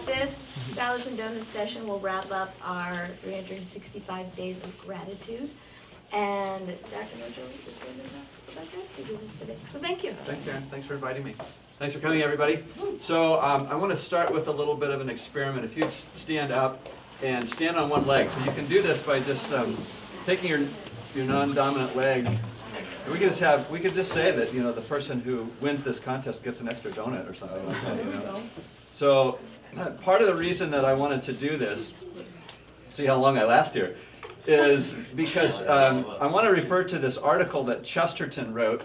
This Dollars and Donuts session will wrap up our 365 days of gratitude. And Dr. Mojo is going to talk about gratitude today. So thank you. Thanks, Aaron. Thanks for inviting me. Thanks for coming, everybody. So I want to start with a little bit of an experiment. If you stand up and stand on one leg. So you can do this by just taking your non-dominant leg. And we could just say that, the person who wins this contest gets an extra donut or something like that, So part of the reason that I wanted to do this, see how long I last here, is because I want to refer to this article that Chesterton wrote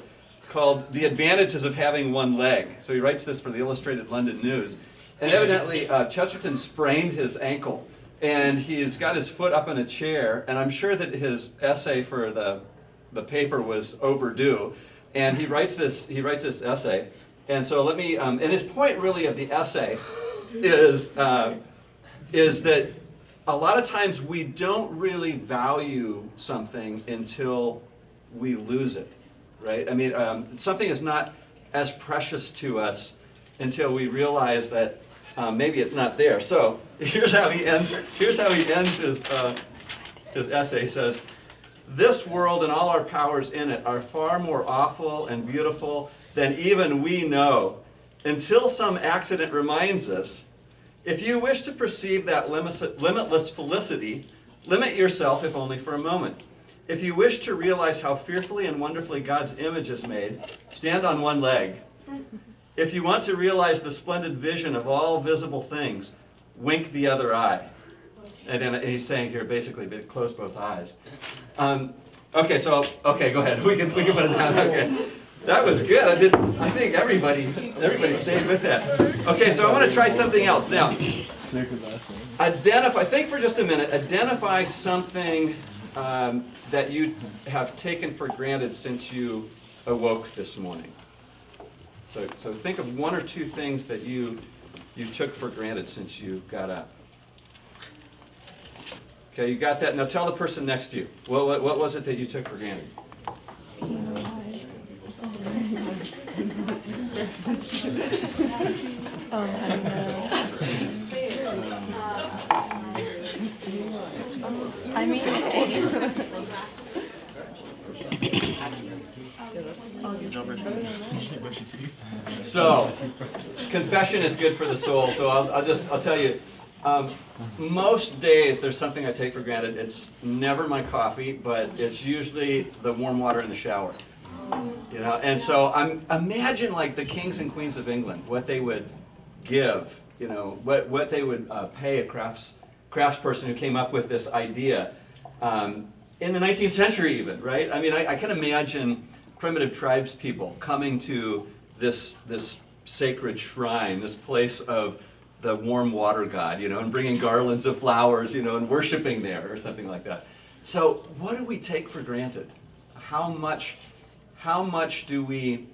called The Advantages of Having One Leg. So he writes this for the Illustrated London News. And evidently Chesterton sprained his ankle, and he's got his foot up in a chair, and I'm sure that his essay for the paper was overdue. And he writes this essay. And so let me, and his point really of the essay is that a lot of times we don't really value something until we lose it, right? I mean, something is not as precious to us until we realize that maybe it's not there. So here's how he ends his essay. He says, "This world and all our powers in it are far more awful and beautiful than even we know, until some accident reminds us. If you wish to perceive that limitless felicity, limit yourself if only for a moment. If you wish to realize how fearfully and wonderfully God's image is made, stand on one leg. If you want to realize the splendid vision of all visible things, wink the other eye." And he's saying here, basically, close both eyes. Okay, go ahead. We can put it down. Okay. That was good. I think everybody stayed with that. Okay, so I want to try something else. Now, think for just a minute, identify something that you have taken for granted since you awoke this morning. So think of one or two things that you took for granted since you got up. Okay, you got that. Now tell the person next to you. What was it that you took for granted? So, confession is good for the soul. So I'll tell you. Most days there's something I take for granted. It's never my coffee, but it's usually the warm water in the shower. And so imagine like the kings and queens of England, what they would give, what they would pay a craftsperson who came up with this idea in the 19th century even, right? I mean, I can imagine primitive tribes people coming to this sacred shrine, this place of the warm water god, and bringing garlands of flowers, and worshiping there or something like that. So what do we take for granted? How much do we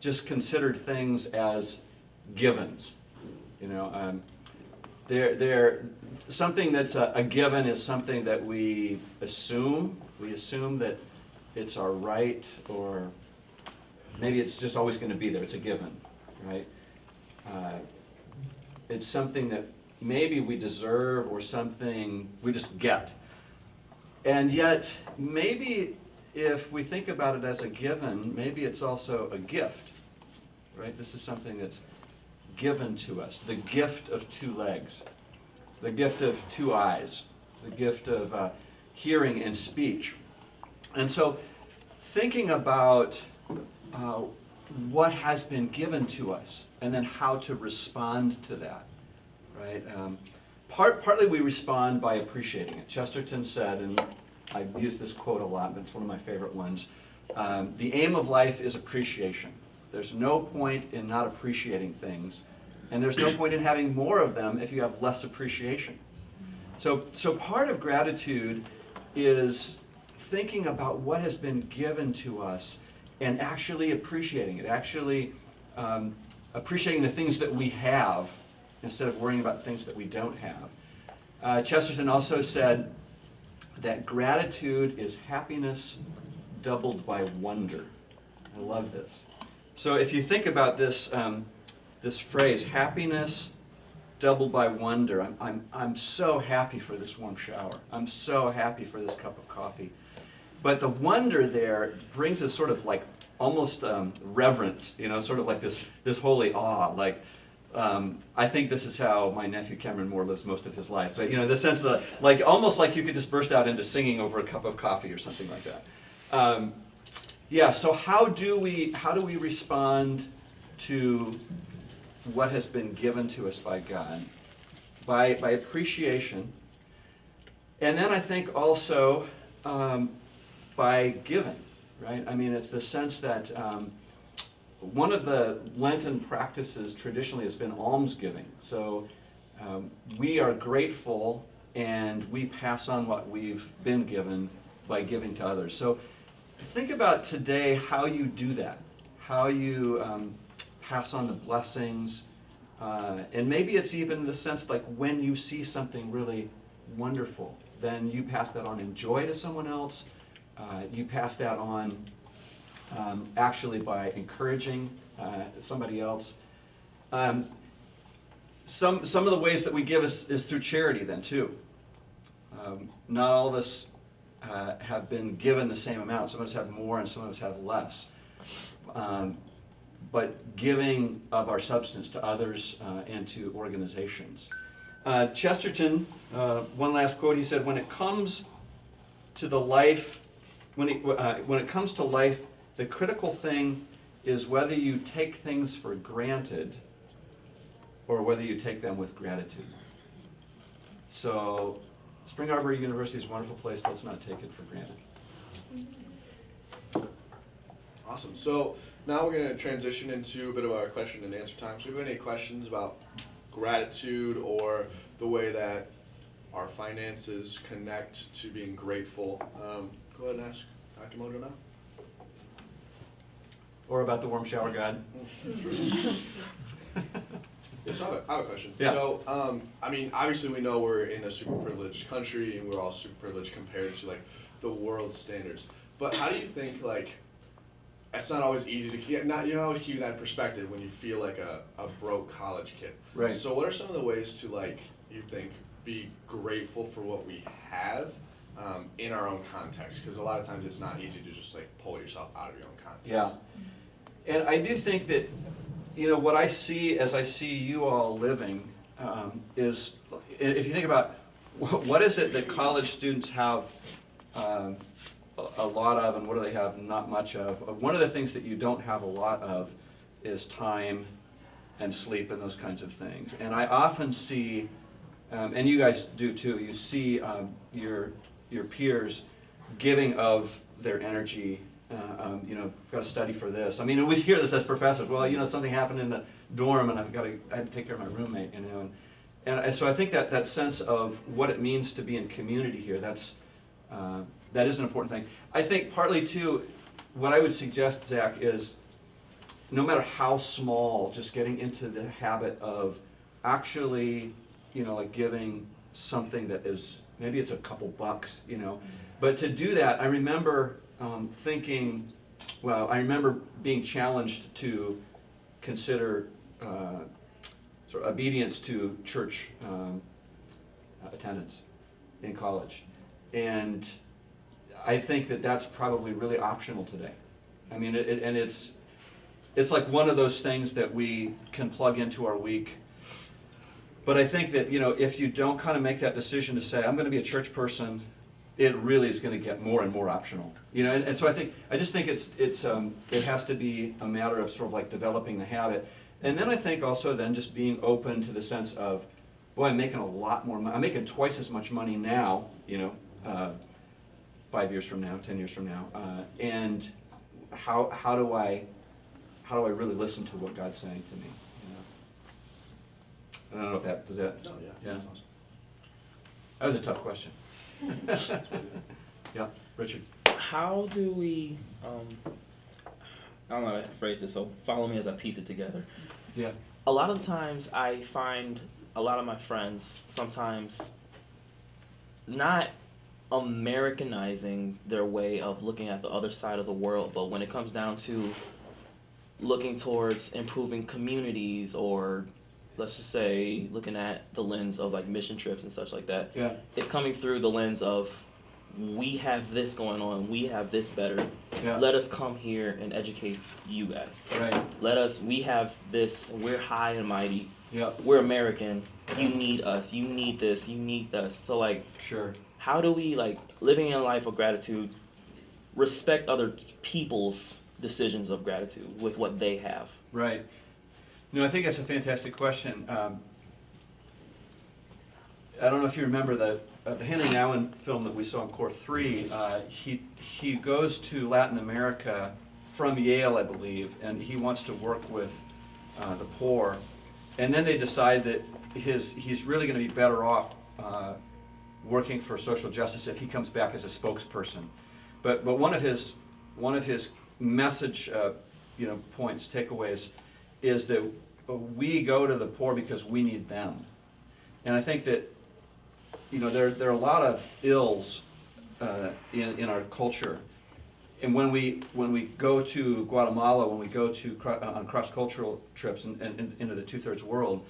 just consider things as givens? Something that's a given is something that we assume. We assume that it's our right, or maybe it's just always going to be there. It's a given, right? It's something that maybe we deserve or something we just get. And yet, maybe if we think about it as a given, maybe it's also a gift, right? This is something that's given to us. The gift of two legs, the gift of two eyes, the gift of hearing and speech. And so thinking about what has been given to us, and then how to respond to that, right? Partly we respond by appreciating it. Chesterton said, and I use this quote a lot, but it's one of my favorite ones, the aim of life is appreciation. There's no point in not appreciating things, and there's no point in having more of them if you have less appreciation. So part of gratitude is thinking about what has been given to us and actually appreciating it, actually appreciating the things that we have instead of worrying about things that we don't have. Chesterton also said that gratitude is happiness doubled by wonder. I love this. So if you think about this, this phrase, happiness doubled by wonder. I'm so happy for this warm shower. I'm so happy for this cup of coffee. But the wonder there brings us sort of like almost reverence, sort of like this holy awe. Like, I think this is how my nephew Cameron Moore lives most of his life. But the sense that, like, almost like you could just burst out into singing over a cup of coffee or something like that. Yeah. So how do we respond to what has been given to us by God? By appreciation, and then I think also by giving. Right? I mean, it's the sense that one of the Lenten practices traditionally has been almsgiving. So we are grateful and we pass on what we've been given by giving to others. So think about today how you do that, how you pass on the blessings, and maybe it's even the sense like when you see something really wonderful, then you pass that on in joy to someone else. You pass that on actually by encouraging somebody else. Some of the ways that we give is through charity then too. Not all of us have been given the same amount. Some of us have more and some of us have less. But giving of our substance to others and to organizations. Chesterton, one last quote, he said, when it comes to life, the critical thing is whether you take things for granted or whether you take them with gratitude. So, Spring Arbor University is a wonderful place. Let's not take it for granted. Awesome. So now we're going to transition into a bit of our question and answer time. So if you have any questions about gratitude or the way that our finances connect to being grateful, go ahead and ask Dr. Mojo now. Or about the warm shower God. Yeah, so I have a question. Yeah. So, I mean, obviously we know we're in a super privileged country and we're all super privileged compared to like the world standards. But how do you think like, it's not always easy to keep, you don't always keep that in perspective when you feel like a broke college kid. Right. So what are some of the ways to like, you think, be grateful for what we have in our own context? Because a lot of times it's not easy to just like pull yourself out of your own context. Yeah. And I do think that, what I see as I see you all living is, if you think about what is it that college students have a lot of and what do they have not much of? One of the things that you don't have a lot of is time and sleep and those kinds of things. And I often see, and you guys do too, you see your peers giving of their energy. Got to study for this. I mean, we hear this as professors. Well, something happened in the dorm, and I had to take care of my roommate. And so I think that sense of what it means to be in community here, that is an important thing. I think partly too, what I would suggest, Zach, is no matter how small, just getting into the habit of actually, like giving something that is maybe it's a couple bucks, but to do that, I remember. I remember being challenged to consider sort of obedience to church attendance in college. And I think that that's probably really optional today. I mean, it's like one of those things that we can plug into our week. But I think that, if you don't kind of make that decision to say, I'm going to be a church person, it really is going to get more and more optional, and so I just think it has to be a matter of sort of like developing the habit, and then I think also then just being open to the sense of, boy, I'm making a lot more money. I'm making twice as much money now, 5 years from now, 10 years from now, and how do I really listen to what God's saying to me? I don't know if does that. No, yeah. Yeah. That was a tough question. Yeah, Richard. How do we, I don't know how to phrase this, so follow me as I piece it together. Yeah. A lot of times I find a lot of my friends sometimes not Americanizing their way of looking at the other side of the world, but when it comes down to looking towards improving communities or let's just say, looking at the lens of like mission trips and such like that, Yeah. it's coming through the lens of, we have this going on, we have this better. Yeah. Let us come here and educate you guys. Right. We have this, we're high and mighty. Yeah. We're American. You need us. You need this. You need us. So like, Sure. how do we, like, living a life of gratitude, respect other people's decisions of gratitude with what they have? Right. No, I think that's a fantastic question. I don't know if you remember the Henry Nouwen film that we saw in Core 3. He goes to Latin America from Yale, I believe, and he wants to work with the poor. And then they decide that he's really going to be better off working for social justice if he comes back as a spokesperson. But one of his message points, takeaways, is that we go to the poor because we need them. And I think that there are a lot of ills in our culture. And when we go to Guatemala, when we go to on cross-cultural trips and into the two-thirds world,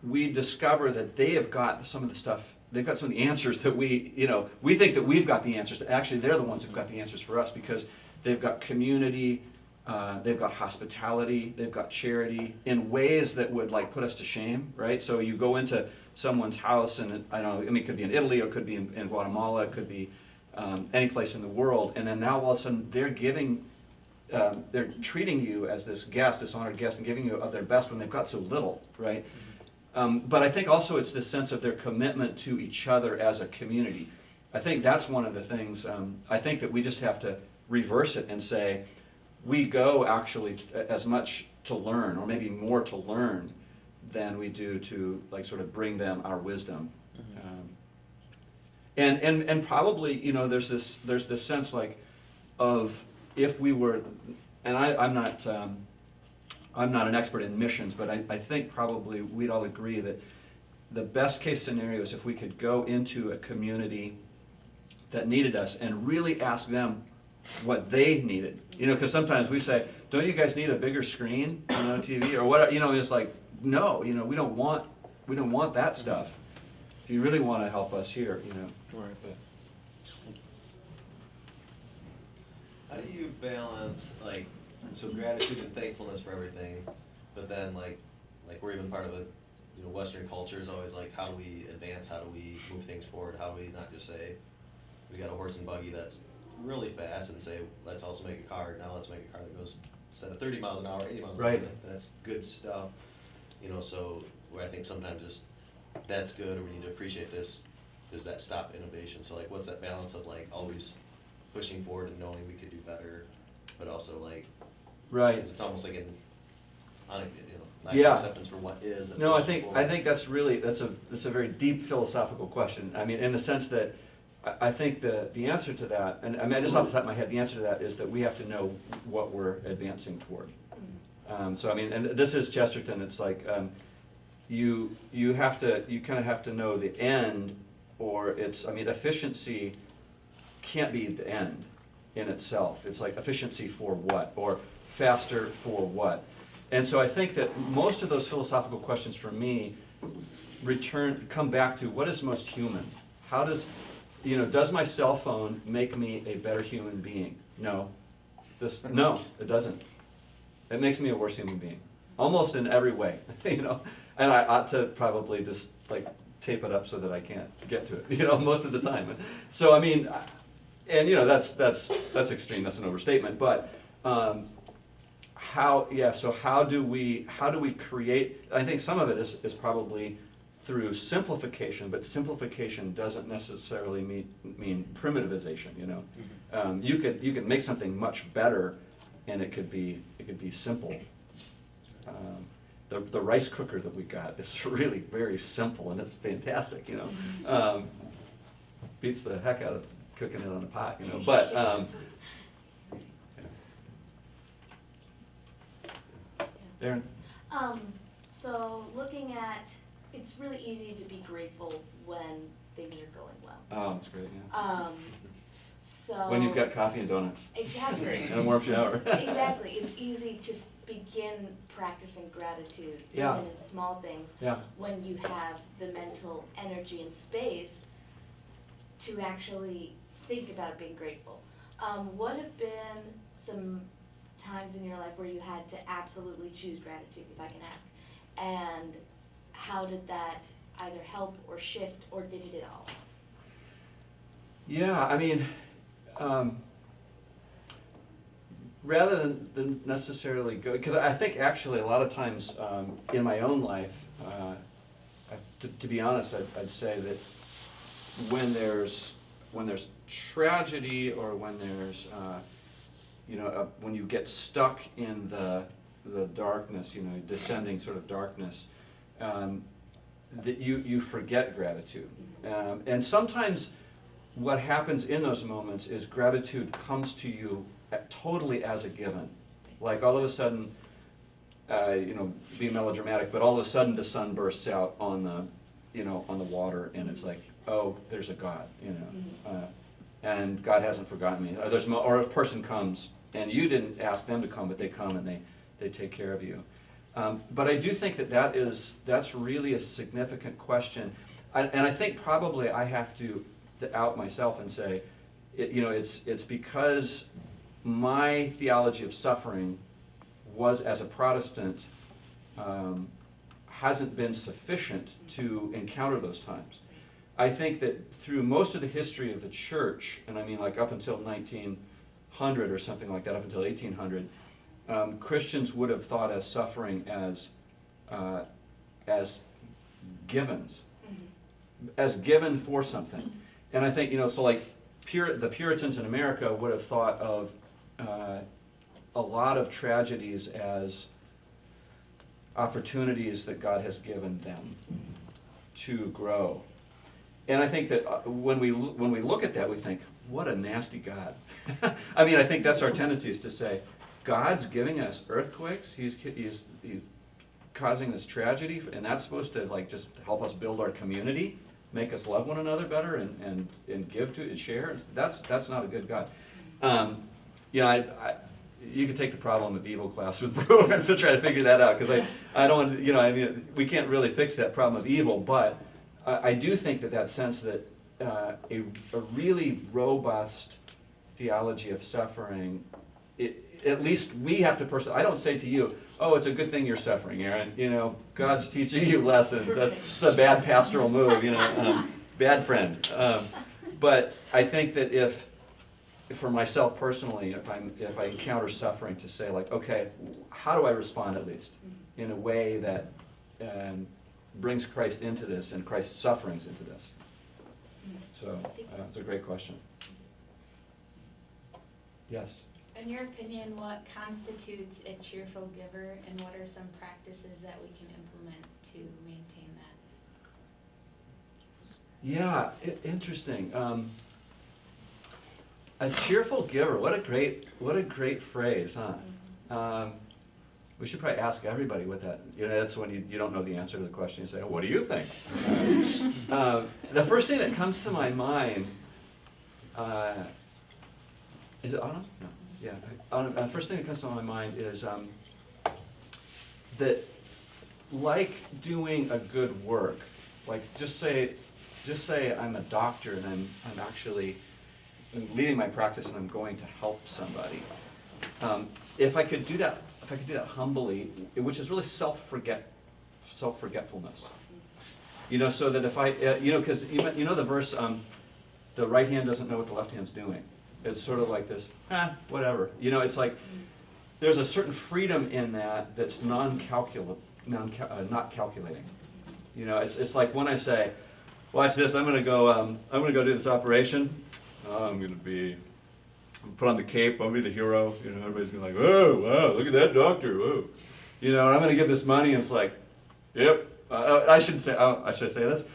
we discover that they have got some of the stuff. They've got some of the answers that we think that we've got the answers. Actually, they're the ones who've got the answers for us, because they've got community, they've got hospitality, they've got charity in ways that would like put us to shame, right? So you go into someone's house, and it could be in Italy, or it could be in Guatemala, it could be any place in the world, and then now all of a sudden they're treating you as this guest, this honored guest, and giving you of their best when they've got so little, right? But I think also it's this sense of their commitment to each other as a community. I think that's one of the things, I think that we just have to reverse it and say, we go actually as much to learn, or maybe more to learn, than we do to like sort of bring them our wisdom. And probably, there's this sense like of, if we were, and I'm not an expert in missions, but I think probably we'd all agree that the best case scenario is if we could go into a community that needed us and really ask them what they needed. Because sometimes we say, don't you guys need a bigger screen on TV or what? It's like, no, we don't want that stuff. If you really want to help us here, Right. But, How do you balance so gratitude and thankfulness for everything, but then like we're even part of a Western culture is always like, how do we advance, how do we move things forward, how do we not just say we got a horse and buggy that's really fast and say let's also make a car, now let's make a car that goes instead of 30 miles an hour 80 miles an hour. Right. That's good stuff, so where I think sometimes just that's good, or we need to appreciate this, does that stop innovation? So like, what's that balance of like always pushing forward and knowing we could do better, but also like, right. it's almost like lack Yeah. of acceptance for what is. And No, I pushing think forward. that's a very deep philosophical question. I mean, in the sense that I think the answer to that, and I mean, just off the top of my head, the answer to that is that we have to know what we're advancing toward. So I mean, and this is Chesterton. It's like you kind of have to know the end, or efficiency can't be the end in itself. It's like efficiency for what, or faster for what. And so I think that most of those philosophical questions for me come back to what is most human. How does my cell phone make me a better human being? No. No, it doesn't. It makes me a worse human being, almost in every way, And I ought to probably just like tape it up so that I can't get to it, most of the time. So I mean, and that's extreme. That's an overstatement. But how do we create? I think some of it is probably through simplification, but simplification doesn't necessarily mean primitivization. You could make something much better, and it could be simple. The rice cooker that we got is really very simple, and it's fantastic. Beats the heck out of cooking it on a pot. But Aaron. So looking at, it's really easy to be grateful when things are going well. Oh, that's great. Yeah. So When you've got coffee and donuts exactly. and a warm shower. Exactly. It's easy to begin practicing gratitude, Yeah. even in small things, Yeah. when you have the mental energy and space to actually think about being grateful. What have been some times in your life where you had to absolutely choose gratitude, if I can ask? And how did that either help or shift, or did it at all? Yeah, I mean, rather than necessarily go, because I think actually a lot of times in my own life, to be honest, I'd say that when there's tragedy, or when there's when you get stuck in the darkness, descending sort of darkness, that you forget gratitude, and sometimes what happens in those moments is gratitude comes to you totally as a given. Like all of a sudden, being melodramatic, but all of a sudden the sun bursts out on the water, and it's like, oh, there's a God, and God hasn't forgotten me. Or a person comes, and you didn't ask them to come, but they come and they take care of you. But I do think that's really a significant question, and I think probably I have to out myself and say, it's because my theology of suffering was, as a Protestant, hasn't been sufficient to encounter those times. I think that through most of the history of the church, and I mean like up until 1900 or something like that, up until 1800, Christians would have thought as suffering as givens, as given for something. And I think, so like the Puritans in America would have thought of a lot of tragedies as opportunities that God has given them to grow. And I think that when we look at that, we think, what a nasty God. I mean, I think that's our tendency, is to say, God's giving us earthquakes, he's causing this tragedy, and that's supposed to like just help us build our community, make us love one another better, and give to and share. That's not a good God. You could take the problem of evil class with Brewer and try to figure that out, because I don't, we can't really fix that problem of evil, but I do think that sense that a really robust theology of suffering, at least we have to personally, I don't say to you, oh, it's a good thing you're suffering, Aaron, God's teaching you lessons. It's a bad pastoral move, bad friend. But I think that if for myself personally, if I encounter suffering, to say like, okay, how do I respond at least in a way that brings Christ into this and Christ's sufferings into this? So it's a great question. Yes? In your opinion, what constitutes a cheerful giver, and what are some practices that we can implement to maintain that? Yeah, interesting. A cheerful giver. What a great phrase, huh? We should probably ask everybody what that. That's when you don't know the answer to the question. You say, "What do you think?" The first thing that comes to my mind is it Anna? No. Yeah. The first thing that comes to my mind is that, like doing a good work, like just say I'm a doctor and I'm actually leading my practice and I'm going to help somebody. If I could do that humbly, which is really self-forgetfulness. So that if I, because the verse, the right hand doesn't know what the left hand's doing. It's sort of like this, whatever. It's like there's a certain freedom in that that's not calculating. It's like when I say, watch this, I'm gonna go do this operation. I'm gonna put on the cape, I'll be the hero. Everybody's gonna be like, oh wow, look at that doctor, whoa. And I'm gonna give this money, and it's like, yep. I should say this.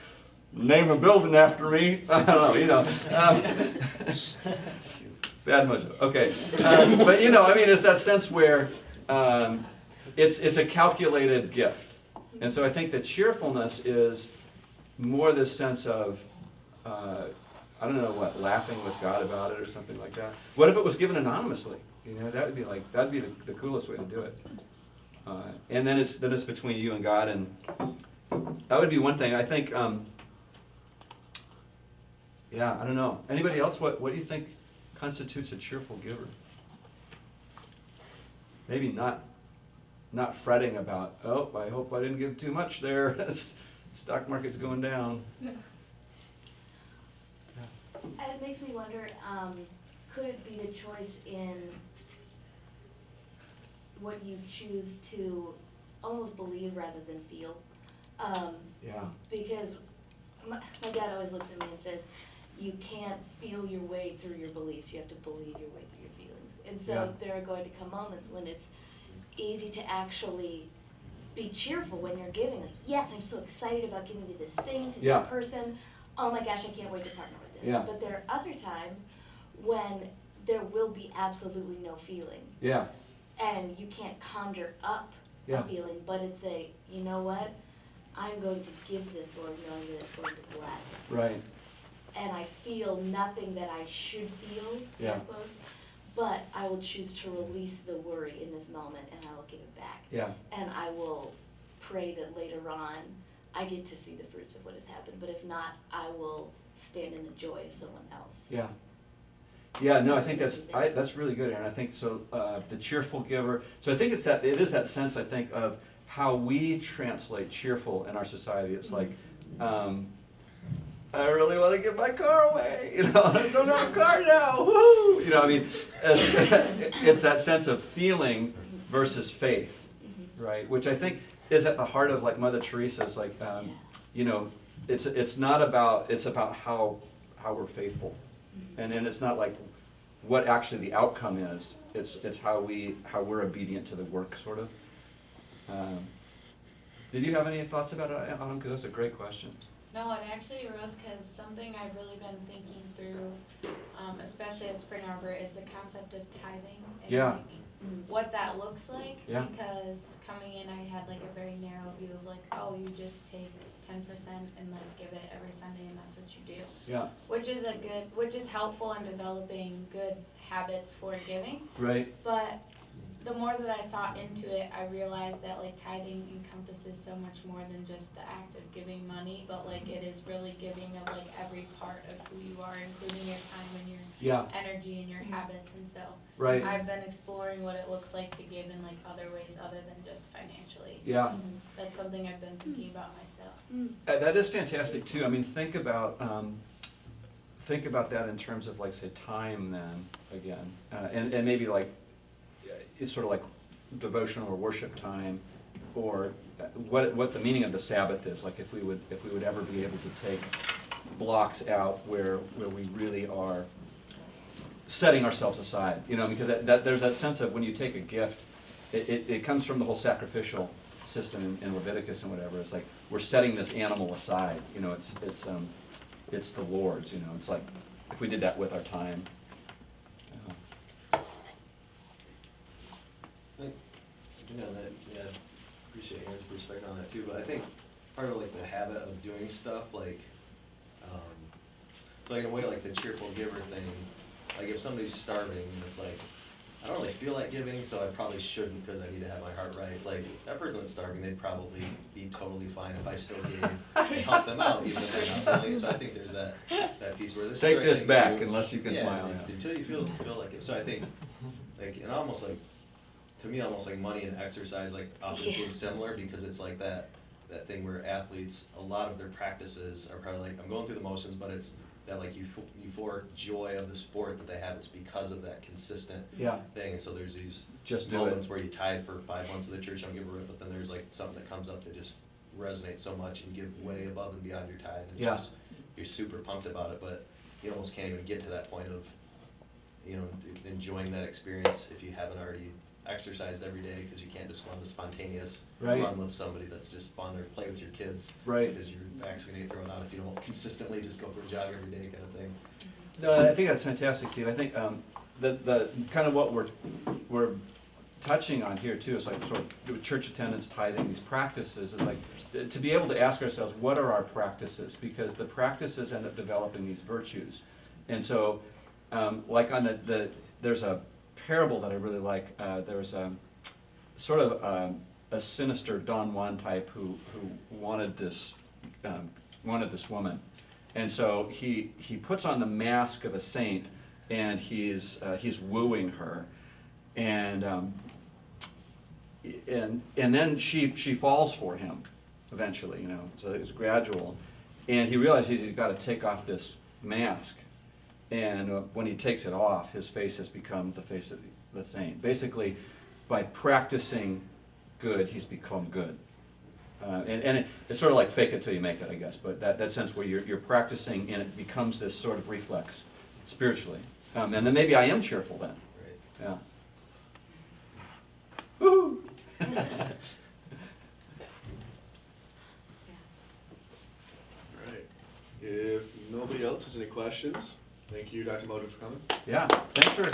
Name a building after me. I don't know. Bad mojo. Okay, but it's that sense where it's a calculated gift, and so I think that cheerfulness is more this sense of laughing with God about it or something like that. What if it was given anonymously? That'd be the coolest way to do it. And then it's between you and God, and that would be one thing. I think, yeah, I don't know. Anybody else? What do you think constitutes a cheerful giver? Maybe not fretting about, oh, I hope I didn't give too much there. Stock market's going down. It makes me wonder, could it be the choice in what you choose to almost believe rather than feel? Yeah. Because my dad always looks at me and says, you can't feel your way through your beliefs, you have to believe your way through your feelings. And so Yeah. there are going to come moments when it's easy to actually be cheerful when you're giving. Like, yes, I'm so excited about giving you this thing to Yeah. this person. Oh my gosh, I can't wait to partner with this. Yeah. But there are other times when there will be absolutely no feeling. Yeah. And you can't conjure up Yeah. a feeling, but it's a, you know what? I'm going to give this, Lord, knowing that it's going to bless. Right. And I feel nothing that I should feel, Yeah. air quotes, but I will choose to release the worry in this moment and I will give it back. Yeah. And I will pray that later on I get to see the fruits of what has happened, but if not, I will stand in the joy of someone else. Yeah. Yeah, no, I think that's really good, Aaron. I think so. The cheerful giver. So I think it is that sense. I think of how we translate cheerful in our society. It's like, I really want to give my car away. You know, I don't have a car now. Woo! You know, I mean, it's that sense of feeling versus faith, right? Which I think is at the heart of like Mother Teresa's. Like, you know, it's not about how we're faithful. And then it's not like what actually the outcome is. It's how we're obedient to the work, sort of. Did you have any thoughts about it, Adam? Because that's a great question. No, it actually arose because something I've really been thinking through, especially at Spring Arbor, is the concept of tithing. And Yeah. like, what that looks like. Yeah. Because coming in, I had like a very narrow view of like, oh, you just take 10% and like give it every Sunday and that's what you do. Yeah. Which is helpful in developing good habits for giving. Right. But the more that I thought into it, I realized that like tithing encompasses so much more than just the act of giving money, but like it is really giving of like every part of who you are, including your time and your Yeah. energy and your habits. And so Right. I've been exploring what it looks like to give in like other ways other than just financially. Yeah. That's something I've been thinking about myself. That is fantastic too. I mean, think about that in terms of like say time then again, and maybe like it's sort of like devotional or worship time, or what the meaning of the Sabbath is. Like if we would ever be able to take blocks out where we really are setting ourselves aside, you know, because that there's that sense of when you take a gift, it comes from the whole sacrificial system in Leviticus and whatever. It's like we're setting this animal aside, you know. It's the Lord's, you know. It's like if we did that with our time. Appreciate Aaron's perspective on that too, but I think part of like the habit of doing stuff, like, so like in a way like the cheerful giver thing, like if somebody's starving, it's like, I don't really feel like giving, so I probably shouldn't because I need to have my heart right. It's like, that person that's starving, they'd probably be totally fine if I still gave and help them out, even if they're not willing. So I think there's that piece where this Take is the right this thing back to do. unless you can smile. Yeah. Until you feel like it. So I think, like, and almost like, to me, almost like money and exercise, like, often seem similar because it's like that thing where athletes, a lot of their practices are probably like, I'm going through the motions, but it's that like euphoric joy of the sport that they have. It's because of that consistent Yeah. thing. And so there's these Just do moments it. where you tithe for 5 months of the church, don't give a rip, but then there's like something that comes up that just resonates so much and give way above and beyond your tithe. And Yeah. just, you're super pumped about it, but you almost can't even get to that point of, you know, enjoying that experience if you haven't already exercised every day, because you can't just go on the spontaneous Right. run with somebody that's just fun, or play with your kids. Right. Because your back's gonna get thrown out if you don't consistently just go for a jog every day kind of thing. No, I think that's fantastic, Steve. I think the kind of what we're touching on here too is like sort of church attendance, tithing, these practices is like to be able to ask ourselves, what are our practices? Because the practices end up developing these virtues. And so, like on there's a parable that I really like. There's sort of a sinister Don Juan type who wanted this woman. And so he puts on the mask of a saint, and he's wooing her, and then she falls for him eventually, you know. So it's gradual, and he realizes he's got to take off this mask, and when he takes it off, his face has become the face of the saint. Basically, by practicing good, he's become good. It's sort of like fake it till you make it, I guess, but that sense where you're practicing and it becomes this sort of reflex spiritually. And then maybe I am cheerful then. Right. Yeah. Woo! Alright, if nobody else has any questions, thank you, Dr. Mojo, for coming. Yeah, thanks for,